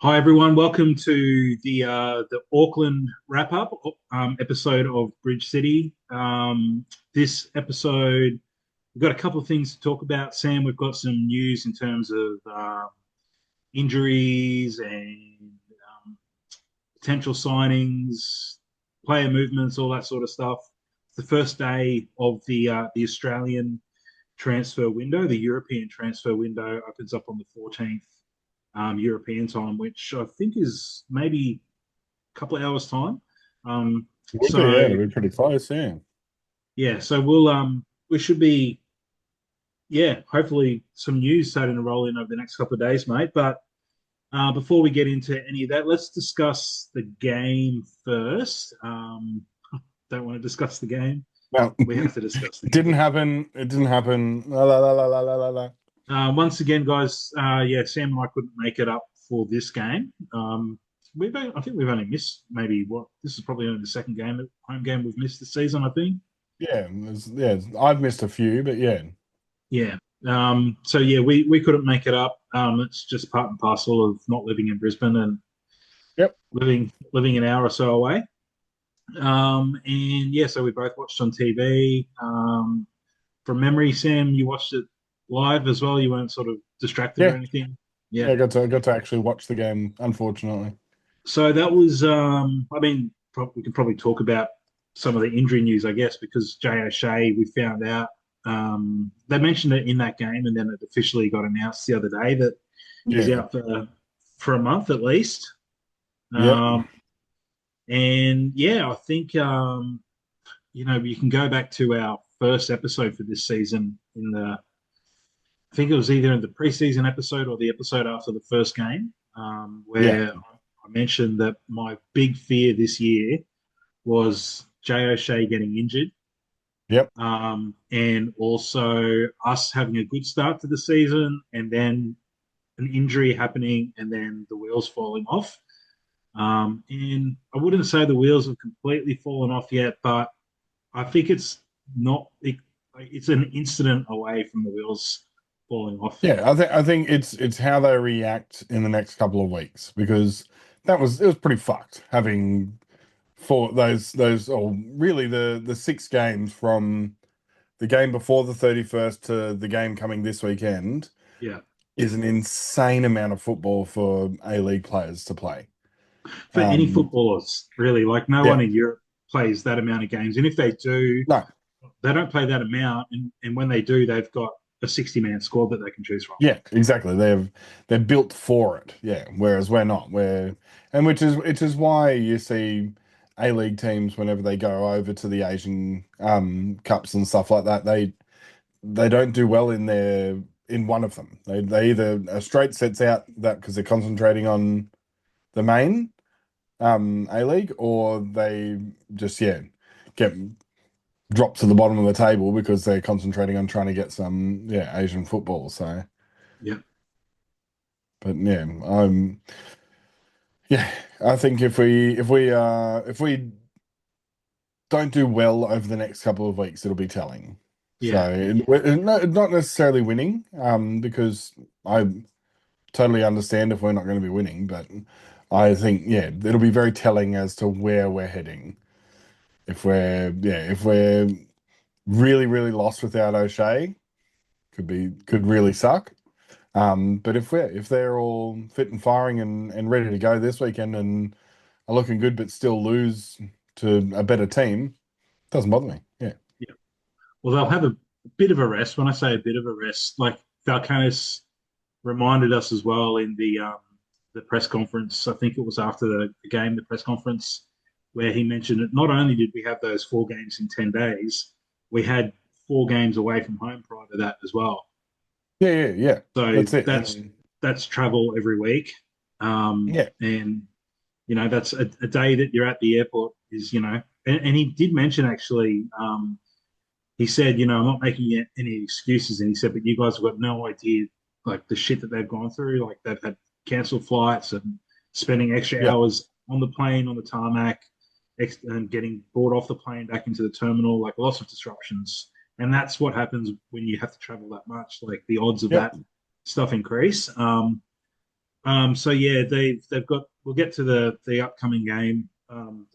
Hi everyone, welcome to the Auckland wrap up episode of Bridge City. This episode, we've got a couple of things to talk about. Sam, we've got some news in terms of injuries and potential signings, player movements, all that sort of stuff. It's the first day of the Australian transfer window. The European transfer window opens up on the 14th European time, which I think is maybe a couple of hours time. Um, Would be, yeah, so it'd be pretty close, yeah. yeah, so we should be hopefully some news starting to roll in over the next couple of days, mate. But before we get into any of that, let's discuss the game first. Don't want to discuss the game. Well, We have to discuss the it didn't game. happen. It didn't happen. La, la, la, la, la, la, la, la. Once again, guys, Sam and I couldn't make it up for this game. I think we've only missed maybe this is probably only the second home game we've missed this season, I think. Yeah, I've missed a few, but yeah. Yeah. So yeah, we couldn't make it up. It's just part and parcel of not living in Brisbane and Yep. living an hour or so away. And yeah, so we both watched on TV. From memory, Sam, you watched it live as well. You weren't sort of distracted or Yeah. anything. Yeah, Yeah. I got to actually watch the game, unfortunately. So that was, I mean, we can probably talk about some of the injury news, I guess, because Jay O'Shea, we found out they mentioned it in that game, and then it officially got announced the other day that he's Yeah. out for a month at least. Yep. Um, and yeah, I think you can go back to our first episode for this season I think it was either in the preseason episode or the episode after the first game, Yeah. where I mentioned that my big fear this year was Jay O'Shea getting injured, Yep. and also us having a good start to the season, and then an injury happening, and then the wheels falling off. And I wouldn't say the wheels have completely fallen off yet, but I think it's not. It's an incident away from the wheels falling off. Yeah, I think it's how they react in the next couple of weeks because it was pretty fucked having four those or really the six games from the game before the 31st to the game coming this weekend Yeah, is an insane amount of football for A-League players to play. for any Um, footballers, really. Like no yeah, one in Europe plays that amount of games, and if they do, no, they don't play that amount. And when they do, they've got a 60-man squad that they can choose from. yeah, exactly. They're built for it. Yeah, whereas we're not. And which is why you see A-League teams whenever they go over to the Asian cups and stuff like that, they don't do well in one of them. They either a straight sets out that because they're concentrating on the main A-League, or they just get dropped to the bottom of the table because they're concentrating on trying to get some Asian football. So, Yeah, but yeah, I think if we don't do well over the next couple of weeks, it'll be telling. So yeah, not necessarily winning, because I totally understand if we're not going to be winning, but I think it'll be very telling as to where we're heading. If we're really, really lost without O'Shea, could really suck. But if they're all fit and firing and ready to go this weekend and are looking good, but still lose to a better team, doesn't bother me. Yeah, yeah. Well, they'll have a bit of a rest. When I say a bit of a rest, like Falcanis reminded us as well in the press conference. I think it was after the game, the press conference, where he mentioned that not only did we have those 4 games in 10 days, we had 4 games away from home prior to that as well. yeah. So That's it. that's travel every week, Yeah, and that's a day that you're at the airport is and he did mention actually. He said, I'm not making any excuses, and he said, but you guys have got no idea like the shit that they've gone through. Like they've had cancelled flights and spending extra yeah, hours on the plane, on the tarmac, and getting brought off the plane back into the terminal, like lots of disruptions. And that's what happens when you have to travel that much. Like the odds of yep, that stuff increase. So yeah, they've got. We'll get to the upcoming game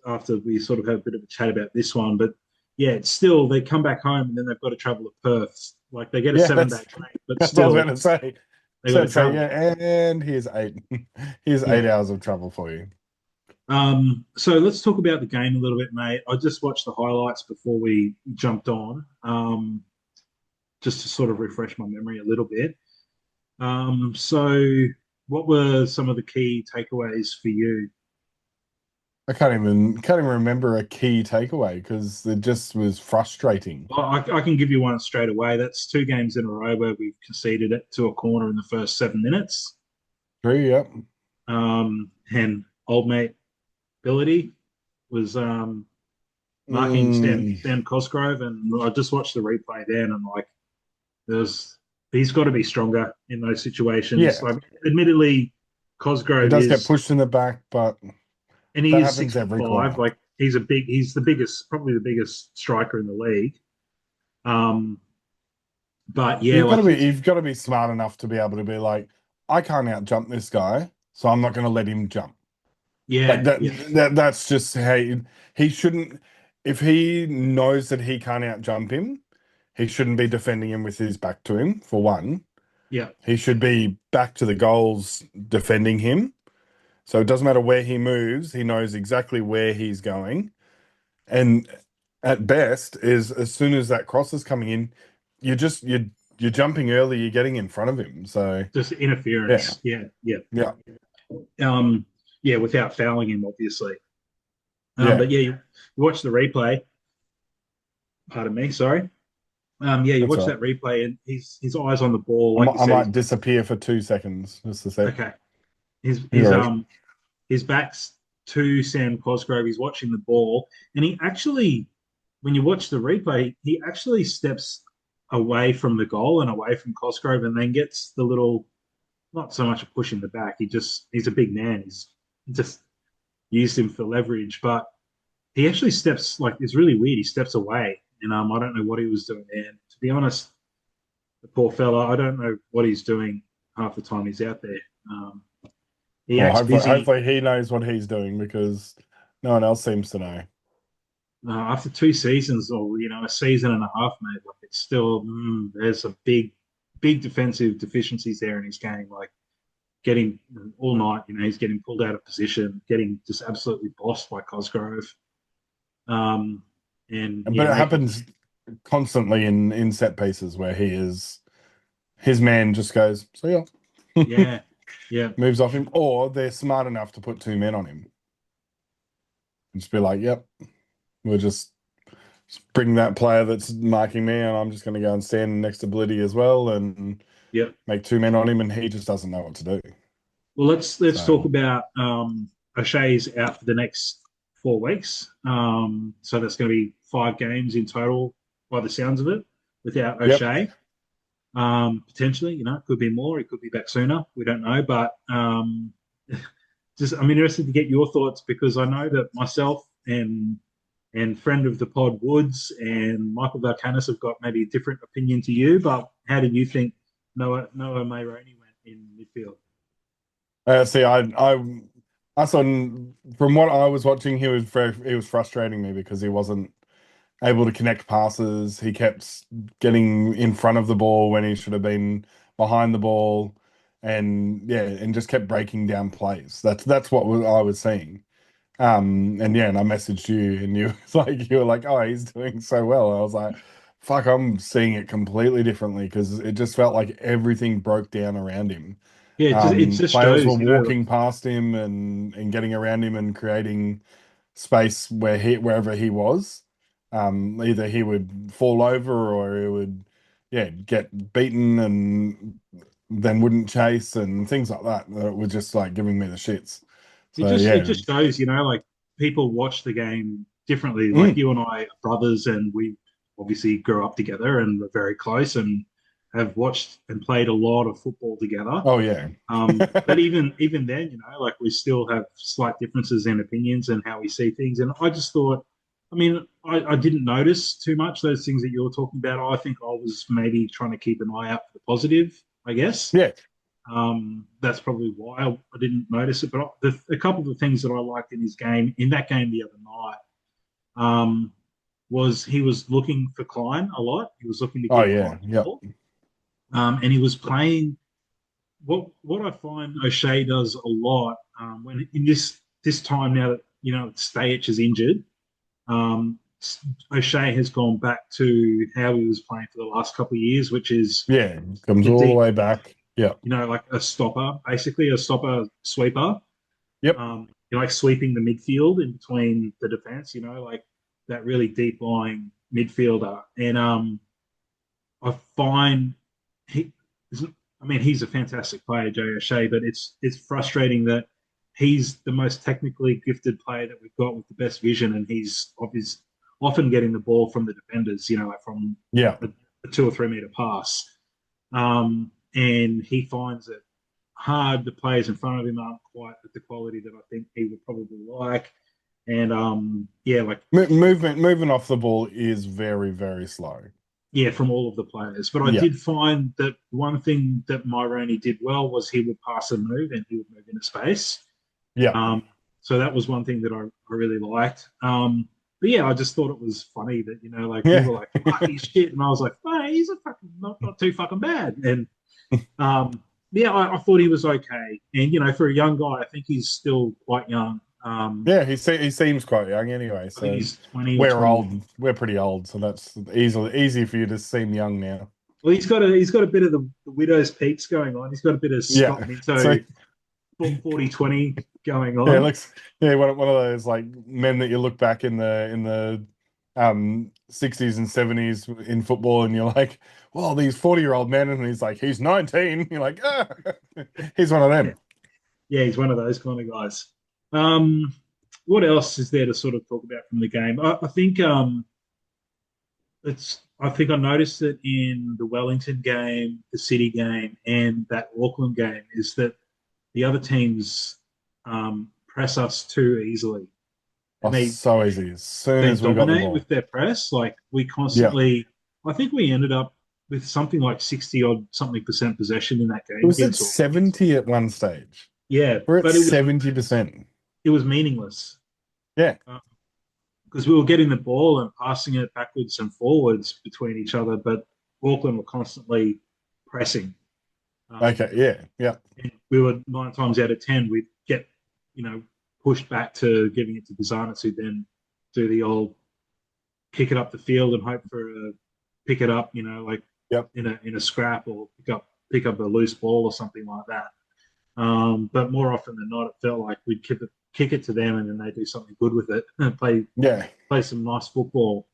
after we sort of have a bit of a chat about this one. But yeah, it's still they come back home and then they've got to travel to Perth. Like they get a Yeah, 7 day break, but that's what I was still going to say. they got So to I'd say, travel. yeah, and here's Yeah. 8 hours of travel for you. So let's talk about the game a little bit, mate. I just watched the highlights before we jumped on, just to sort of refresh my memory a little bit. So what were some of the key takeaways for you? I can't even remember a key takeaway because it just was frustrating. Well, I can give you one straight away. That's 2 games in a row where we've conceded it to a corner in the first 7 minutes. True, yep. And old mate Ability was marking Mm, Sam Cosgrove, and I just watched the replay then, and like, there's he's got to be stronger in those situations. yeah, Like, admittedly, it Cosgrove does get is, pushed in the back, but and he that is happens six foot every five. corner. Like, he's the biggest, probably the biggest striker in the league. Um, but yeah, like he's You've got to be smart enough to be able to be like, I can't out jump this guy, so I'm not going to let him jump. Like yeah, that, yeah, that's just he shouldn't. If he knows that he can't out jump him, he shouldn't be defending him with his back to him. For one, yeah. he should be back to the goals defending him. So it doesn't matter where he moves, he knows exactly where he's going. And at best, is as soon as that cross is coming in, you're jumping early, you're getting in front of him. So Just yeah, interference. Yeah, yeah, yeah, um, yeah. Without fouling him, obviously. yeah. But yeah, you watch the replay. Pardon me, sorry. Yeah, you That's watch all right. that replay, and his eyes on the ball, I like might, you I said, might disappear for 2 seconds just to say, okay. His you're his right. um his back's to Sam Cosgrove. He's watching the ball, and he actually, when you watch the replay, he actually steps away from the goal and away from Cosgrove, and then gets the little, not so much a push in the back. He's a big man. He just used him for leverage, but he actually steps, like, it's really weird. He steps away, and I don't know what he was doing there. And to be honest, the poor fella, I don't know what he's doing half the time he's out there. Um, he Well, acts busy. hopefully he knows what he's doing because no one else seems to know. After 2 seasons, or a season and a half, mate, like, it's still, there's a big defensive deficiencies there in his game. Like, getting all night, he's getting pulled out of position, getting just absolutely bossed by Cosgrove, um, and But yeah, it making happens constantly in set pieces where his man just goes, so yeah, yeah, yeah. moves off him, or they're smart enough to put 2 men on him. Just be like, yep, we'll just bring that player that's marking me, and I'm just going to go and stand next to Blitty as well and Yep. make 2 men on him, and he just doesn't know what to do. Well, let's So, talk about O'Shea's out for the next 4 weeks. So that's going to be 5 games in total, by the sounds of it, without yep. O'Shea. Potentially, it could be more. It could be back sooner. We don't know, but just I'm interested to get your thoughts, because I know that myself and friend of the pod Woods and Michael Valkanis have got maybe a different opinion to you. But how did you think Noah Mayroni went in midfield? See, I saw from what I was watching, he was frustrating me because he wasn't able to connect passes. He kept getting in front of the ball when he should have been behind the ball, and yeah, and just kept breaking down plays. That's what I was seeing. And yeah, and I messaged you, and you were like, oh, he's doing so well. I was like, fuck, I'm seeing it completely differently because it just felt like everything broke down around him. Yeah, it just Players were shows, walking past him and getting around him and creating space wherever he was. Either he would fall over or he would, yeah, get beaten and then wouldn't chase and things like that. That were just like giving me the shits. So it yeah, just shows, like, people watch the game differently. Like, mm. you and I are brothers, and we obviously grew up together and were very close, and have watched and played a lot of football together. Oh yeah, But even then, like, we still have slight differences in opinions and how we see things. And I just thought, I mean, I didn't notice too much those things that you're talking about. I think I was maybe trying to keep an eye out for the positive, I guess. yeah. That's probably why I didn't notice it. But a couple of the things that I liked in his game, in that game the other night, was he was looking for Klein a lot. He was looking to Oh give Klein yeah, the yep, ball, and he was playing. What I find O'Shea does a lot when in this time now that Stayich is injured, um, O'Shea has gone back to how he was playing for the last couple of years, which is yeah. Comes the all the deep, way back. Yep, like a stopper, basically a stopper sweeper, yep. like sweeping the midfield in between the defense, like that really deep lying midfielder. And I find he, I mean, he's a fantastic player, Jay O'Shea, but it's frustrating that he's the most technically gifted player that we've got with the best vision, and he's often getting the ball from the defenders, like from Yeah. a 2 or 3 meter pass, and he finds it hard. The players in front of him aren't quite at the quality that I think he would probably like, and yeah, like Movement off the ball is very, very slow. yeah, from all of the players. But I Yeah, did find that one thing that Myroney did well was he would pass and move, and he would move into space. yeah, Um, so that was one thing that I really liked. But yeah, I just thought it was funny that like you yeah. were like, "Fuck, he's shit," and I was like, "Hey, he's a fucking not too fucking bad." And yeah, I thought he was okay. And for a young guy, I think he's still quite young. Yeah, he seems quite young anyway. I think So he's 20 or we're 20. old. We're pretty old, so that's easy for you to seem young now. Well, he's got a bit of the widow's peaks going on. He's got a bit of Scott Yeah. So Minto 40-20 going yeah, it on. looks one of those like men that you look back in the 60s and 70s in football, and you're like, well, these 40-year-old men, and he's like, he's 19. You're like, ah. He's one of Yeah, them. yeah, he's one of those kind of guys. Um, what else is there to sort of talk about from the game? I think I think I noticed it in the Wellington game, the City game, and that Auckland game is that the other teams press us too easily, Oh, and so easy. As soon they as we got the dominate with ball. their press. Like we Yeah. constantly, I think we ended up with something like 60 odd something percent possession in that It game was at against Auckland. 70 at one stage. Yeah, We're at but it was 70%. meaningless Yeah. because we were getting the ball and passing it backwards and forwards between each other, but Auckland were constantly pressing. Um, Okay. Yeah. Yeah. and we were 9 times out of 10 we'd get pushed back to giving it to Bizanis, who then do the old kick it up the field and hope for a pick it up, like Yep. in a scrap or pick up a loose ball or something like that. But more often than not, it felt like we'd kick it to them and then they do something good with it and Yeah. play some nice football.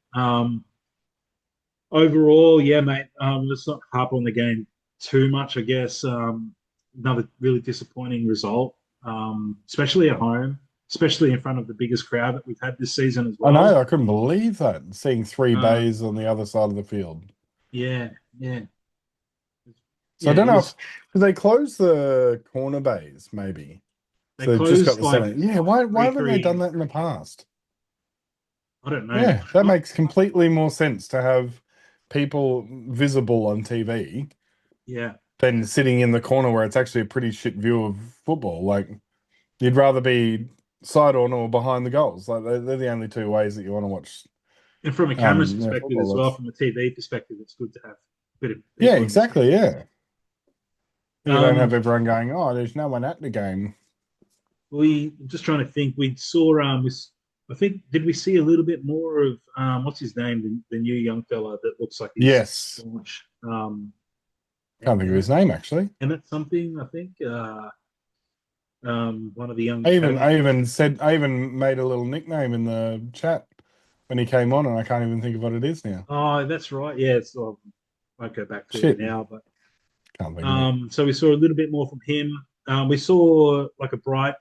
Overall, yeah, mate. Let's not harp on the game too much. I guess another really disappointing result, especially at home, especially in front of the biggest crowd that we've had this season as I know. well. I couldn't believe that. Seeing three Uh, bays on the other side of the field. yeah, yeah, So I yeah. don't It know if was. did they close the corner bays, maybe. They So they've just got closed the like center. Yeah, why three, haven't they done three. that in the past? I don't know. Yeah, that makes completely more sense to have people visible on TV Yeah, than sitting in the corner where it's actually a pretty shit view of football. Like you'd rather be side on or behind the goals. Like they're the only two ways that you want to watch and from a camera's yeah, perspective as football. well, That's from a TV perspective, it's good to have a bit of yeah, people in the exactly, stands. yeah. You don't Um, have everyone going, oh, there's no one at the game. I'm just trying to think. We saw I think did we see a little bit more of what's his name, the new young fella that looks like he's Yes. staunch. Can't think of his Emmett, name actually. Emmett something, I think. One of the young I academy. even said I even made a little nickname in the chat when he came on, and I can't even think of what it is now. Oh, that's right. Yeah, so I won't go back to it Shit, now, but can't think of it. so we saw a little bit more from him. We saw like a bright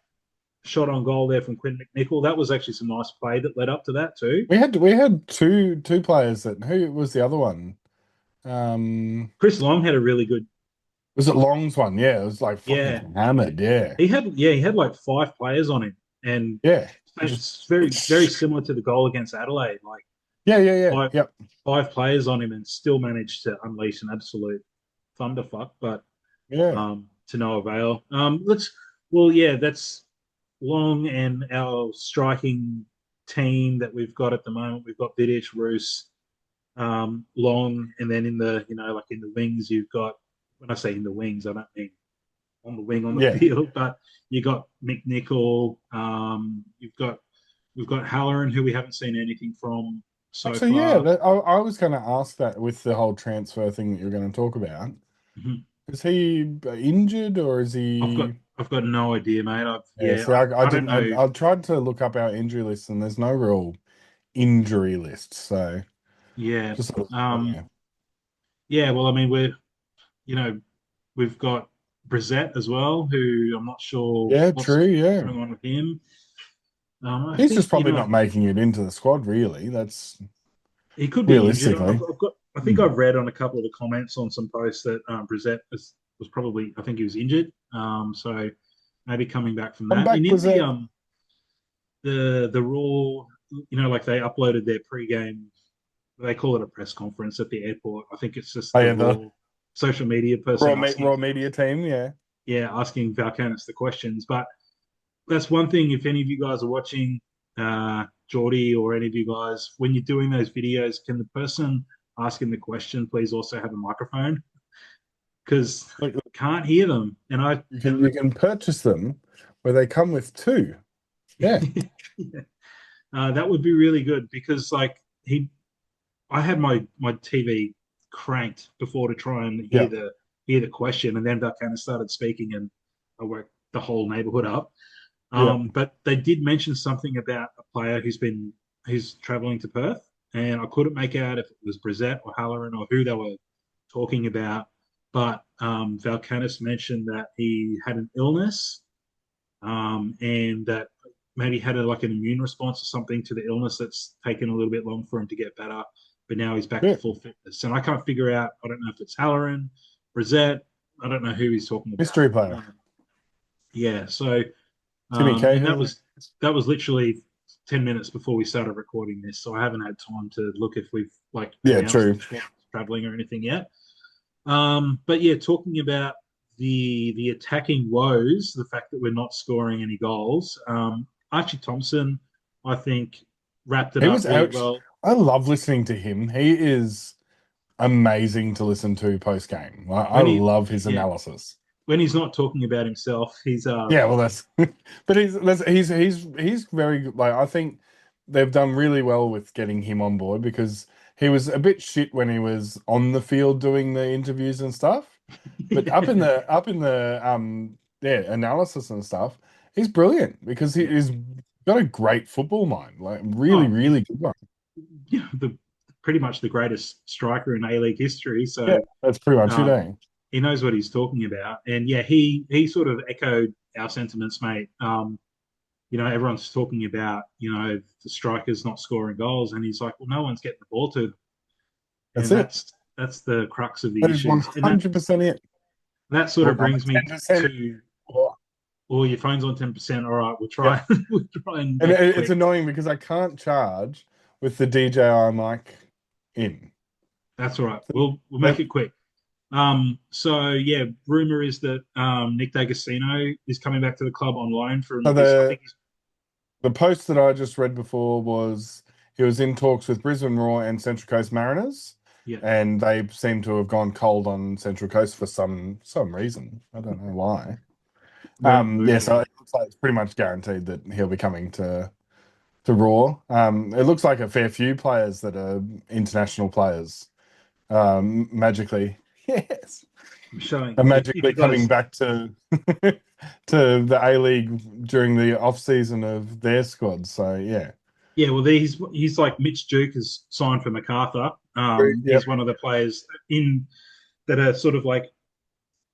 shot on goal there from Quinn McNichol. That was actually some nice play that led up to that too. We had two players that who was the other one? Chris Long had a really good. Was it Long's one? Yeah, it was like Yeah, fucking hammered. Yeah, he had like 5 players on him, and yeah, just it's very similar to the goal against Adelaide. Like yeah, five yep, 5 players on him, and still managed to unleash an absolute thunderfuck. But yeah. to no avail. Well, yeah, that's Long and our striking team that we've got at the moment. We've got Vidic, Roos, Long, and then in the, like in the wings, you've got, when I say in the wings, I don't mean on the wing on the Yeah. field, but you got McNichol. We've got Halloran, who we haven't seen anything from so Actually, yeah, far. I was going to ask that with the whole transfer thing that you're going to talk about. Mhm. Is he injured or is he? I've got no idea, mate. Yeah, see, I I don't didn't. know. I tried to look up our injury list, and there's no real injury list. So Yeah. just sort of, Um, yeah, yeah, well, I mean, you know, we've got Brissett as well, who I'm not sure yeah, what's true, yeah. going on with him. I He's just think, probably not making it into the squad. Really, that's he could be injured. realistically. I think Hmm. I've read on a couple of the comments on some posts that Brissett was probably, I think he was injured. So maybe coming back from Come that. back, And in was that? the Raw, like they uploaded their pre-game, they call it a press conference at the airport. I think it's just Oh the yeah, the Raw social media person raw media team. Yeah, asking Valkanis the questions. But that's one thing. If any of you guys are watching, Geordie or any of you guys, when you're doing those videos, can the person asking the question please also have a microphone? Because look, can't hear them. And I, you can purchase them where they come with two. Yeah, yeah, that would be really good because I had my TV cranked before to try and yeah, hear the question, and then that kind of started speaking, and I woke the whole neighborhood up. yeah. But they did mention something about a player who's traveling to Perth, and I couldn't make out if it was Brissett or Halloran or who they were talking about. But Valkanis mentioned that he had an illness, and that maybe had like an immune response or something to the illness that's taken a little bit long for him to get better. But now he's back to Yeah. full fitness, and I can't figure out. I don't know if it's Halloran, Brissett. I don't know who he's talking about. Mystery player, Yeah, so Timmy and Cahill. that was literally 10 minutes before we started recording this, so I haven't had time to look if we've like Yeah, announced true. the squad traveling or anything yet. But yeah, talking about the attacking woes, the fact that we're not scoring any goals. Archie Thompson, I think, wrapped it He up was really out. well I love listening to him. He is amazing to listen to post game. I when he, love his yeah, analysis. when he's not talking about himself. Yeah, well, that's. But he's very good. Like I think they've done really well with getting him on board because he was a bit shit when he was on the field doing the interviews and stuff. But up in the yeah, analysis and stuff, he's brilliant because yeah. he's got a great football mind. Like really, Oh, really good one. the pretty much the greatest striker in A League history. Yeah, So that's pretty much it, um, eh? he knows what he's talking about. And yeah, he sort of echoed our sentiments, mate. Everyone's talking about, the strikers not scoring goals, and he's like, well, no one's getting the ball to them. That's And it. that's the crux of the That is issues. And 100% it. that sort Oh, of I'm brings at me 10%. to, Oh, well, your phone's on 10%. All right, yep. we'll try and And make it it's quick. annoying because I can't charge with the DJI mic in. That's all right. We'll make Yep. it quick. So yeah, rumor is that Nick D'Agostino is coming back to the club on loan So from his. I think he's the post that I just read before was he was in talks with Brisbane Roar and Central Coast Mariners, yeah, and they seem to have gone cold on Central Coast for some reason. I don't know why. Yeah, moving so on. it looks like it's pretty much guaranteed that he'll be coming to Raw. It looks like a fair few players that are international players. Magically, yes, I'm showing are if magically you coming guys. back to to the A League during the off season of their squad. So yeah, Yeah, well, he's like Mitch Duke has signed for MacArthur. yep, He's one of the players in that are sort of like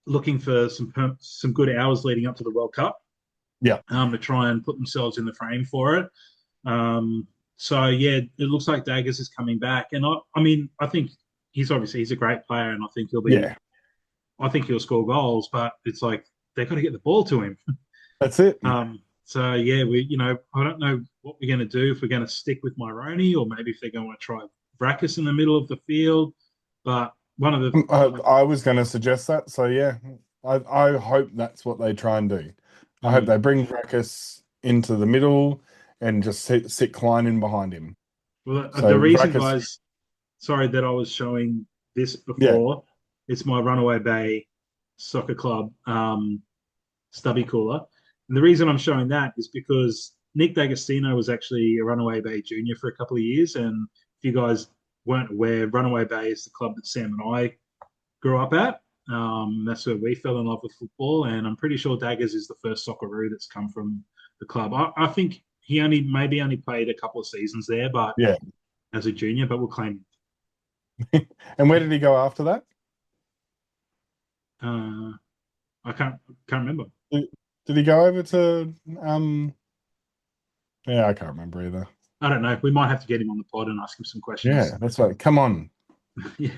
looking for some good hours leading up to the World Cup, yep. to try and put themselves in the frame for it. So yeah, it looks like Daggers is coming back, and I mean, I think he's a great player, and Yeah, I think he'll score goals, but it's like they've got to get the ball to him. that's it. So yeah, I don't know what we're going to do, if we're going to stick with Myroni or maybe if they're going to try Vracus in the middle of the field. But one of the I was going to suggest that. So yeah, I hope that's what they try and do. I hope Mm. they bring Vracus into the middle and just sit Klein in behind him. Well, the So reason, Vracus, guys, sorry that I was showing this yeah, before. It's my Runaway Bay Soccer Club stubby cooler. And the reason I'm showing that is because Nick D'Agostino was actually a Runaway Bay junior for a couple of years. And if you guys weren't aware, Runaway Bay is the club that Sam and I grew up at. That's where we fell in love with football. And I'm pretty sure Daggers is the first Socceroo that's come from the club. I think he only played a couple of seasons there, but yeah. as a junior, but we'll claim And where did he go after that? him. I can't remember. Did, did he go over to Yeah, I can't remember either. I don't know. We might have to get him on the pod and ask him some questions. Yeah, that's right. Come on. Yeah,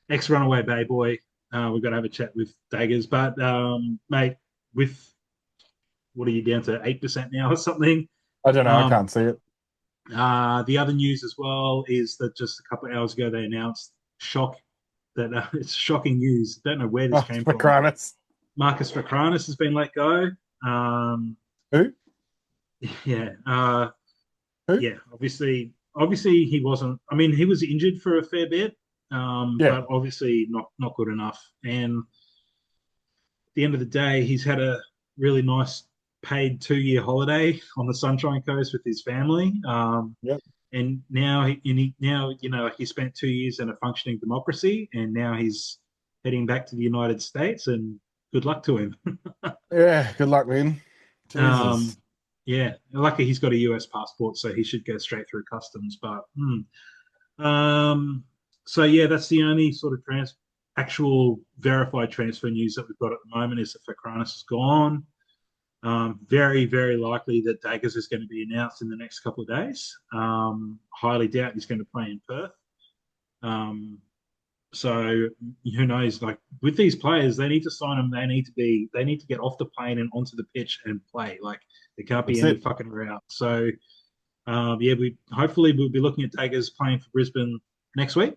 ex Runaway Bay boy. We've got to have a chat with Daggers, but mate, with what are you down to 8% now or something? I don't know. I Um, can't see it. the other news as well is that just a couple of hours ago they announced shock that it's shocking news. Don't know where this Oh, came from. Macronus. Marcus Vakranis has been let go. Um, Who? yeah, Who? yeah. Obviously he wasn't. I mean, he was injured for a fair bit, Yeah. but obviously not good enough. And at the end of the day, he's had a really nice paid 2 year holiday on the Sunshine Coast with his family. Yep. And now now like he spent 2 years in a functioning democracy, and now he's heading back to the United States. And good luck to him. Yeah. Good luck, man. Um, Jesus. yeah, lucky he's got a US passport, so he should go straight through customs. But um, so yeah, that's the only sort of actual verified transfer news that we've got at the moment is that Fakranis is gone. Very, very likely that Daggers is going to be announced in the next couple of days. Highly doubt he's going to play in Perth. Um, so who knows? Like with these players, they need to sign them. They need to get off the plane and onto the pitch and play. Like there can't be That's any it. fucking around. So yeah, we hopefully we'll be looking at Daggers playing for Brisbane next week.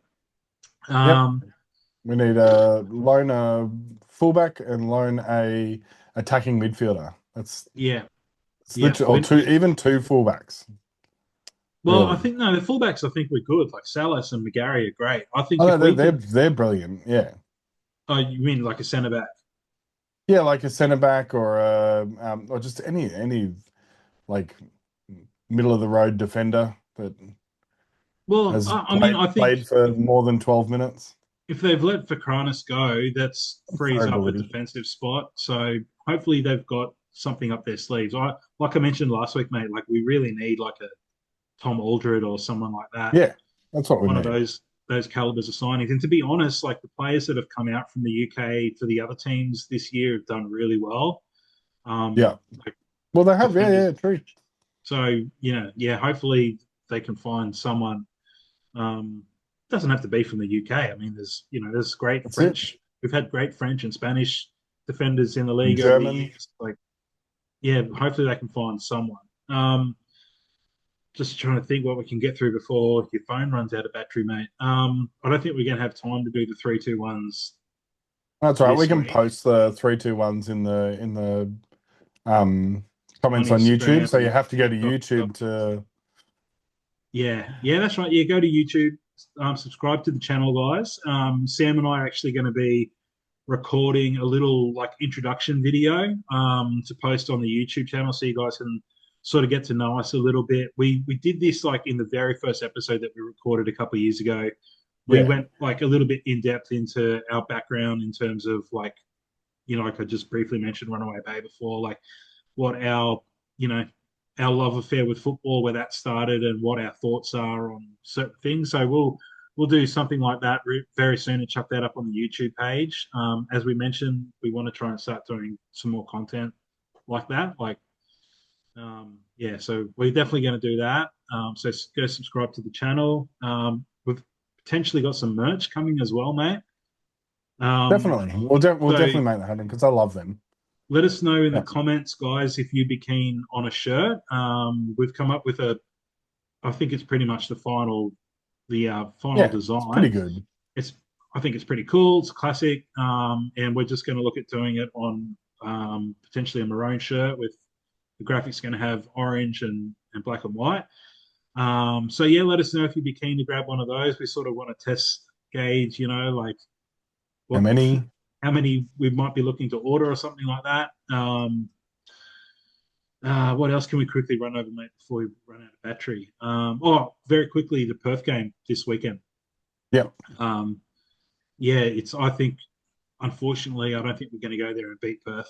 Yep. Um, We need a loan a fullback and loan a attacking midfielder. yeah, It's yeah. literally or two, even two fullbacks. Well, I Really. think no, the fullbacks I think we're good. Like Salas and McGarry are great. I think Oh no, if we could, they're brilliant. Yeah. oh, you mean like a centre back? Yeah, like a centre back or just any like middle of the road defender that Well, has I mean, I think played for more than 12 minutes. if they've let Fakranis go, that's frees For up a ability. defensive spot. So hopefully they've got something up their sleeves. Like I mentioned last week, mate. Like we really need like a Tom Aldred or someone like that. Yeah, that's what we One of need. those calibers of signings. And to be honest, like the players that have come out from the UK for the other teams this year have done really well. Yeah. Like Well, they have. Yeah, defenders. yeah, true. So yeah. Hopefully they can find someone. Doesn't have to be from the UK. I mean, there's great That's it. French. We've had great French and Spanish defenders in the league over the German. years. Like, yeah, hopefully they can find someone. Just trying to think what we can get through before your phone runs out of battery, mate. I don't think we're going to have time to do the 3-2-1s That's right. We this can week post the 3-2-1s in the on comments on YouTube. Instagram So you and have to go to stuff. YouTube to. Yeah, that's right. Yeah, go to YouTube, subscribe to the channel, guys. Sam and I are actually going to be recording a little like introduction video to post on the YouTube channel so you guys can sort of get to know us a little bit. We did this like in the very first episode that we recorded a couple of years ago. We Yeah. went like a little bit in depth into our background in terms of like like I just briefly mentioned Runaway Bay before, like what you know our love affair with football, where that started, and what our thoughts are on certain things. So we'll do something like that very soon and chuck that up on the YouTube page. As we mentioned, we want to try and start doing some more content like that. Like, yeah, so we're definitely going to do that. So go subscribe to the channel. We've potentially got some merch coming as well, mate. Um, Definitely. We'll so definitely make that happen because I love them. let us know in the Yeah. comments, guys, if you'd be keen on a shirt. We've come up with I think it's pretty much the final Yeah. It's pretty design. good. It's I think it's pretty cool. It's classic, and we're just going to look at doing it on potentially a maroon shirt with the graphics going to have orange and black and white. So yeah, let us know if you'd be keen to grab one of those. We sort of want to test gauge, like How what many? how many we might be looking to order or something like that. What else can we quickly run over, mate, before we run out of battery? Very quickly, the Perth game this weekend. Yep. Um, yeah, I think, unfortunately, I don't think we're going to go there and beat Perth.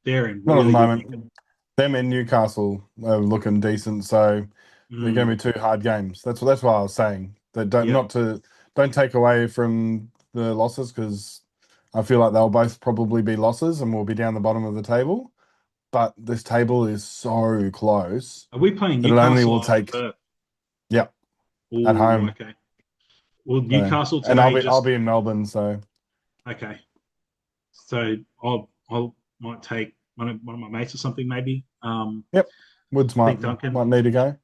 They're in Not at the really good nick. moment. Them in Newcastle are looking decent, so they're going to be two hard games. That's why I was saying that Yeah. don't take away from the losses, because I feel like they'll both probably be losses and we'll be down the bottom of the table. But this table is so close Are we playing that it only Newcastle will or take, Perth? yep, at Oh, home. okay. Well, So, Newcastle and today I'll just be in Melbourne, so okay. So I'll might take one of my mates or something maybe. yep. Woods I might think Duncan. might need to go.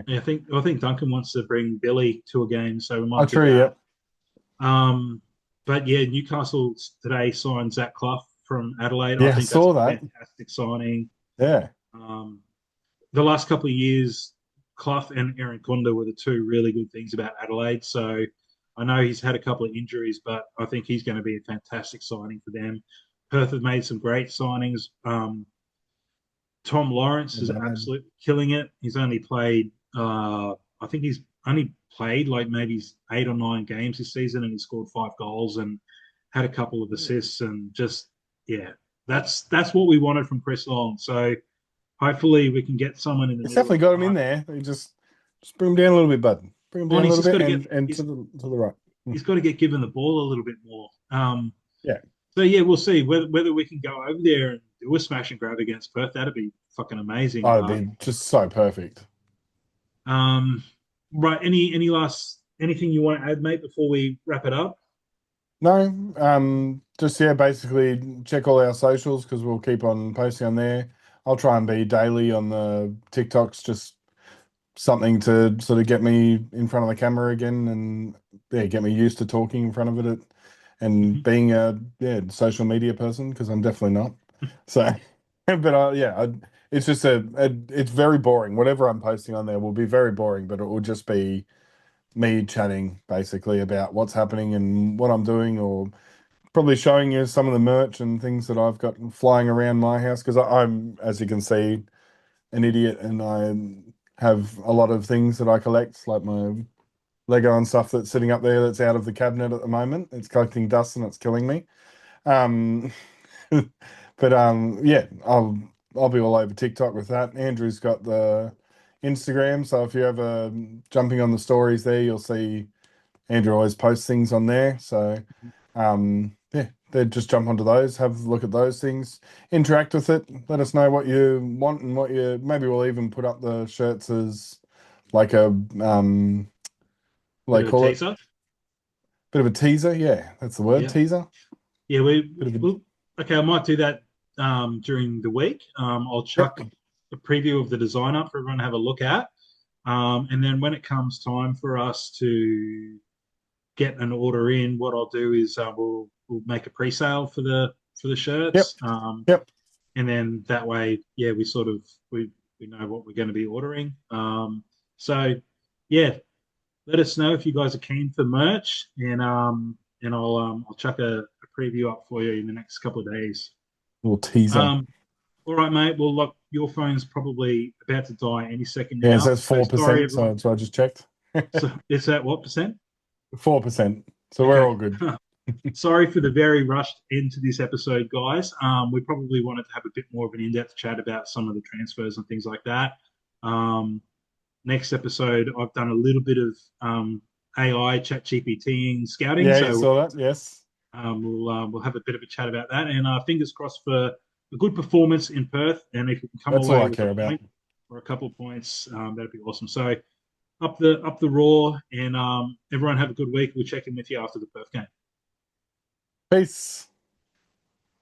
Yeah, I think Duncan wants to bring Billy to a game, so we Oh, might do true. that. Yep. But yeah, Newcastle today signed Zach Clough from Adelaide. I Yeah, I think that's saw a that. fantastic signing. Yeah. Um, the last couple of years, Clough and Aaron Kunda were the two really good things about Adelaide. So I know he's had a couple of injuries, but I think he's going to be a fantastic signing for them. Perth have made some great signings. Tom Lawrence is absolutely killing it. He's only played, I think he's only played like maybe 8 or 9 games this season, and he scored 5 goals and had a couple of assists, and just yeah, that's what we wanted from Chris Long. So hopefully we can get someone in the It's middle of definitely the got him in park. there. You just bring him down a little bit, bud. Bring him Oh, and down a he's little just got bit, to get and to the right. he's got to get given the ball a little bit more. Yeah. So yeah, we'll see whether we can go over there and do a smash and grab against Perth. That'd be fucking amazing. Oh, it'd But be just so perfect. um, right, any last anything you want to add, mate, before we wrap it up? No, just yeah, basically check all our socials because we'll keep on posting on there. I'll try and be daily on the TikToks, just something to sort of get me in front of the camera again, and yeah, get me used to talking in front of it and Mhm. being a social media person, because I'm definitely not. So, but it's just it's very boring. Whatever I'm posting on there will be very boring, but it will just be me chatting basically about what's happening and what I'm doing, or probably showing you some of the merch and things that I've got flying around my house, because I'm, as you can see, an idiot, and I have a lot of things that I collect, like my Lego and stuff that's sitting up there that's out of the cabinet at the moment. It's collecting dust and it's killing me. Um, but yeah, I'll be all over TikTok with that. Andrew's got the Instagram, so if you're ever jumping on the stories there, you'll see Andrew always posts things on there. So yeah, they just jump onto those, have a look at those things, interact with it, let us know what you want and what you, maybe we'll even put up the shirts as like a what Bit do they of a call it? teaser. Bit of a teaser. Yeah, that's the word, Yeah, teaser. yeah. Bit of a We'll okay. I might do that during the week. I'll yep. chuck a preview of the design up for everyone to have a look at. And then when it comes time for us to get an order in, what I'll do is we'll make a pre-sale for the Yep. shirts, Yep. and then that way, yeah, we know what we're going to be ordering. So yeah, let us know if you guys are keen for merch, and I'll chuck a preview up for you in the next couple of days. Little teaser. Um, all right, mate. Well, look, your phone's probably about to die any second Yeah, so now. that's So sorry, 4%. everyone. So I just checked. So it's at what percent? 4%. So we're Okay. all good. Sorry for the very rushed end to this episode, guys. We probably wanted to have a bit more of an in-depth chat about some of the transfers and things like that. Um, Next episode, I've done a little bit of AI, chat GPTing, scouting, Yeah, you so saw that. Yes. we'll have a bit of a chat about that. And fingers crossed for a good performance in Perth. And if we can come That's all away I with a care about. point or a couple of points, that'd be awesome. So up the roar, and everyone have a good week. We'll check in with you after the Perth game. Peace.